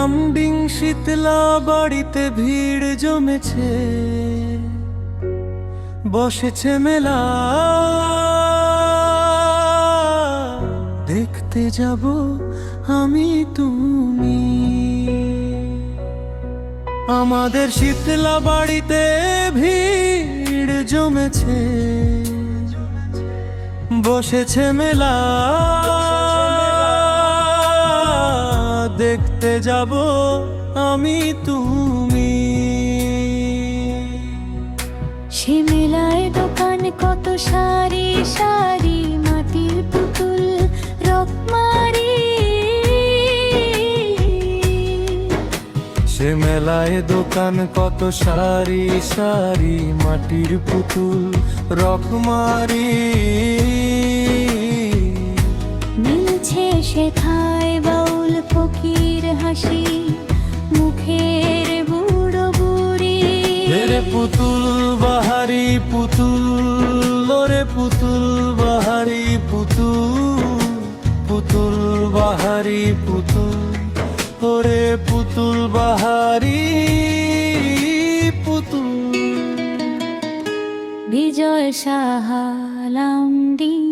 লামডিং শীতলা বাড়িতে ভিড় জমেছে, বসেছে মেলা, দেখতে যাব আমি তুমি। আমাদের শীতলা বাড়িতে ভিড় জমেছে, বসেছে মেলা, দেখতে যাব আমি তুমি। সে মেলায় দোকান কত সারি সারি, মাটির পুতুল রকমারি। সে মেলায় দোকান কত সারি সারি, মাটির পুতুল রকমারি। মিলছে শেখায় বাউল ফকির হাসি, মুখের বুড়ো বুড়ি। রে পুতুল বাহারি পুতুল, ওরে পুতুল বাহারি পুতুল, পুতুল বাহারি পুতুল, ওরে পুতুল বাহারি পুতুল। বিজয় সাহা লামডিং।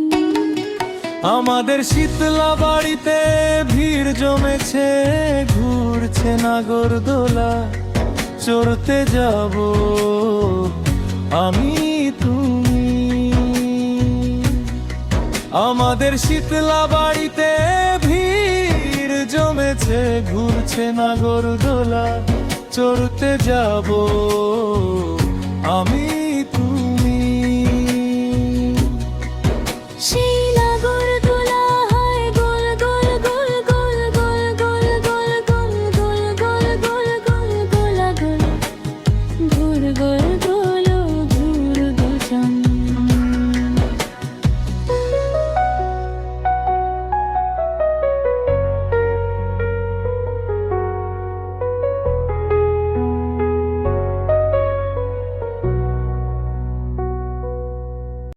আমাদের শীতলা বাড়িতে ভিড় জমেছে, ঘুরছে নাগরদোলা, চড়তে যাব আমি তুমি। আমাদের শীতলা বাড়িতে ভিড় জমেছে, ঘুরছে নাগরদোলা, চড়তে যাব আমি তুমি। সেই নাগরদোলা হয় গোল গোল গোল গোল গোল গোল গোল গোল গোল গোল গোল গোল গোল গোল গোল গোল।